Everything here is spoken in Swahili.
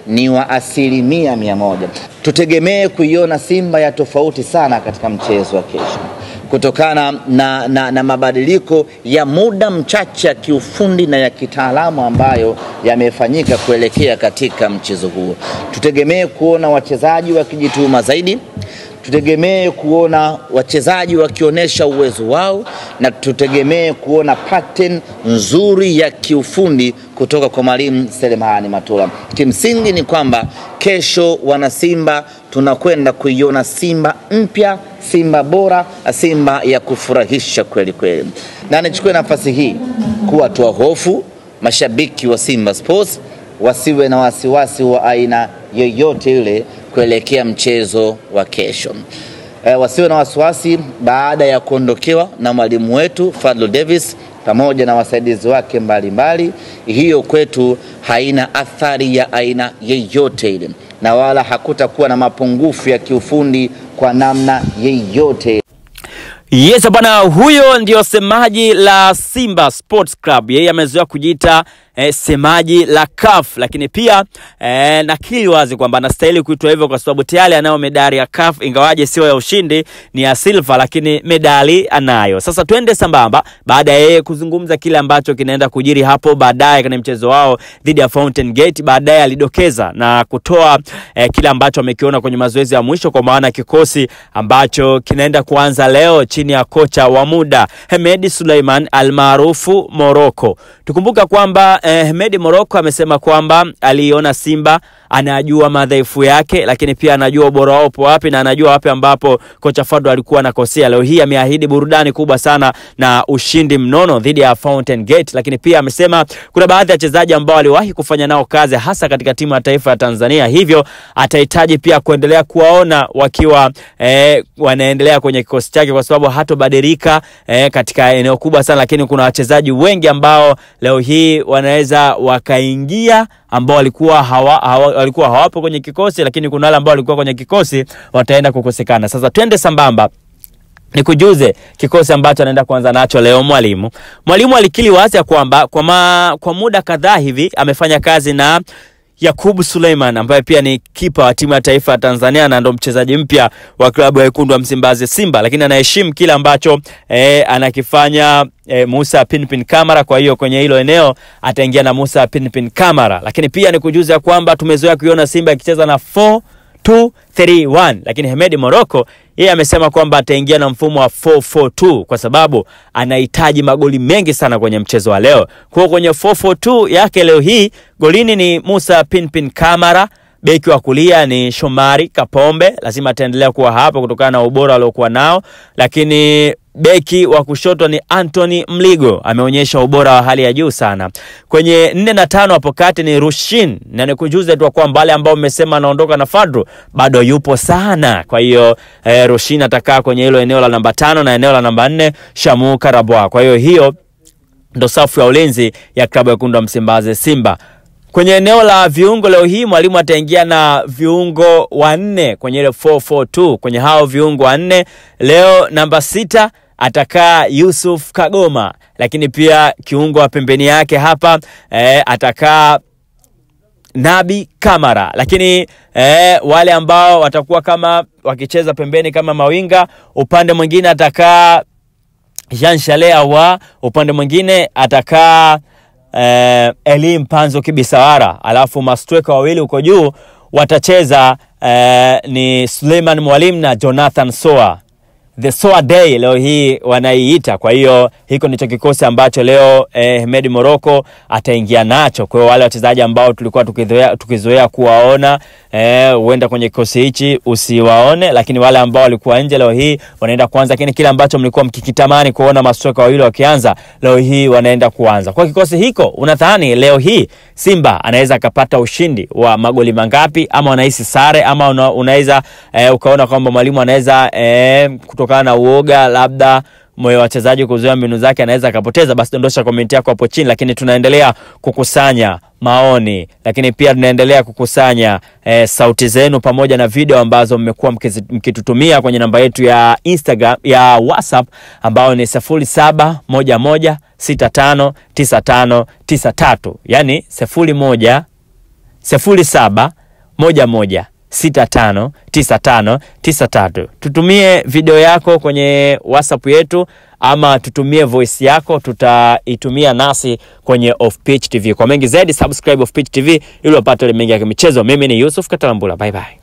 ni wa 100%. Tutegemee kuiona Simba ya tofauti sana katika mchezo wa kesho, kutokana na mabadiliko ya muda mchache ya kiufundi na ya kitaalamu ambayo yamefanyika kuelekea katika mchezo huo. Tutegemee kuona wachezaji wakijituma zaidi, tutegemee kuona wachezaji wakionyesha uwezo wao, na tutegemee kuona pattern nzuri ya kiufundi kutoka kwa Mwalimu Selemani Matola. Kimsingi ni kwamba kesho wana Simba tunakwenda kuiona Simba mpya, Simba bora, Simba ya kufurahisha kweli kweli. Na nichukue nafasi hii kuwatoa hofu mashabiki wa Simba Sports, wasiwe na wasiwasi wa aina yoyote ile kuelekea mchezo wa kesho. Wasiwe na wasiwasi baada ya kuondokewa na mwalimu wetu Fadlu Davis pamoja na wasaidizi wake mbalimbali. Hiyo kwetu haina athari ya aina yoyote ile, na wala hakutakuwa na mapungufu ya kiufundi kwa namna yoyote. Yes bwana, huyo ndio semaji la Simba Sports Club. Yeye amezoea kujiita semaji la CAF, lakini pia nakili wazi kwamba anastahili kuitwa hivyo kwa sababu tayari anayo medali ya CAF, ingawaje sio ya ushindi, ni ya silver, lakini medali anayo. Sasa twende sambamba baada ya yeye kuzungumza kile ambacho kinaenda kujiri hapo baadaye kwenye mchezo wao dhidi ya Fountain Gate. Baadaye alidokeza na kutoa kile ambacho amekiona kwenye mazoezi ya mwisho, kwa maana kikosi ambacho kinaenda kuanza leo chini ya kocha wa muda Hemedi Suleiman almaarufu Morocco. Tukumbuka kwamba Hemedi Morocco amesema kwamba aliona Simba, anajua madhaifu yake, lakini pia anajua ubora wao upo wapi na anajua wapi ambapo kocha Fadlu alikuwa anakosea. Leo hii ameahidi burudani kubwa sana na ushindi mnono dhidi ya Fountain Gate, lakini pia amesema kuna baadhi ya wachezaji ambao aliwahi kufanya nao kazi hasa katika timu ya taifa ya Tanzania, hivyo atahitaji pia kuendelea kuwaona wakiwa wanaendelea kwenye kikosi chake, kwa sababu hatobadilika katika eneo kubwa sana, lakini kuna wachezaji wengi ambao leo hii wanaweza wakaingia ambao walikuwa hawapo kwenye kikosi, lakini kuna wale ambao walikuwa kwenye kikosi wataenda kukosekana. Sasa twende sambamba nikujuze kikosi ambacho anaenda kuanza nacho leo Mwalimu alikili wazi ya kwamba kwa muda kadhaa hivi amefanya kazi na Yakubu Suleiman ambaye pia ni kipa wa timu ya taifa ya Tanzania na ndo mchezaji mpya wa klabu ya Wekundu wa Msimbazi Simba, lakini anaheshimu kila ambacho anakifanya Musa Pinpin Kamara. Kwa hiyo kwenye hilo eneo ataingia na Musa Pinpin Kamara. Lakini pia nikujuza kwamba tumezoea kuiona Simba ikicheza na 4-2-3-1, lakini Hemedi Morocco yeye amesema kwamba ataingia na mfumo wa 4-4-2 kwa sababu anahitaji magoli mengi sana kwenye mchezo wa leo. Kwa kwenye 4-4-2 yake leo hii, golini ni Musa Pinpin Kamara, beki wa kulia ni Shomari Kapombe, lazima ataendelea kuwa hapo kutokana na ubora aliokuwa nao, lakini beki wa kushoto ni Anthony Mligo, ameonyesha ubora wa hali ya juu sana. Kwenye 4 na 5 hapo kati ni Rushin, na nikujuze tu kwamba wale ambao umesema anaondoka na Fadlu bado yupo sana. Kwa hiyo Rushin atakaa kwenye hilo eneo la namba 5 na eneo la namba 4 Shamu Karabwa. Kwa hiyo ndo safu ya ulinzi ya klabu ya Wekundu wa Msimbazi Simba. Kwenye eneo la viungo leo hii mwalimu ataingia na viungo wanne kwenye ile 4-4-2. Kwenye hao viungo wanne leo namba 6 atakaa Yusuf Kagoma, lakini pia kiungo wa pembeni yake hapa atakaa Nabi Kamara, lakini wale ambao watakuwa kama wakicheza pembeni kama mawinga, upande mwingine atakaa Jean Chalea wa, upande mwingine atakaa Elim Panzo Kibisawara, alafu mastreka wawili uko juu watacheza ni Suleiman Mwalimu na Jonathan Soa. The Soa Day leo hii wanaiita. Kwa hiyo hiko ndicho kikosi ambacho leo Hemedi Morocco ataingia nacho. Kwa hiyo wale wachezaji ambao tulikuwa tukizoea kuwaona huenda kwenye kikosi hichi usiwaone, lakini wale ambao walikuwa nje leo hii wanaenda kuanza. Lakini kile ambacho mlikuwa mkikitamani kuona mastreka wawili wakianza leo hii wanaenda kuanza. Kwa kikosi hiko unadhani leo hii Simba anaweza akapata ushindi wa magoli mangapi, ama unahisi sare, ama unaweza ukaona kwamba mwalimu anaweza kutokana na uoga labda moyo wa wachezaji kuzoea mbinu zake anaweza akapoteza? Basi dondosha comment yako hapo chini, lakini tunaendelea kukusanya maoni, lakini pia tunaendelea kukusanya sauti zenu pamoja na video ambazo mmekuwa mkitutumia kwenye namba yetu ya Instagram ya WhatsApp ambao ni 0711659593, yani 01 0711659593. Tutumie video yako kwenye WhatsApp yetu ama tutumie voice yako, tutaitumia nasi kwenye Off Pitch TV. Kwa mengi zaidi subscribe Off Pitch TV ili upate mengi ya michezo. Mimi ni Yusuf Katalambula. Bye bye.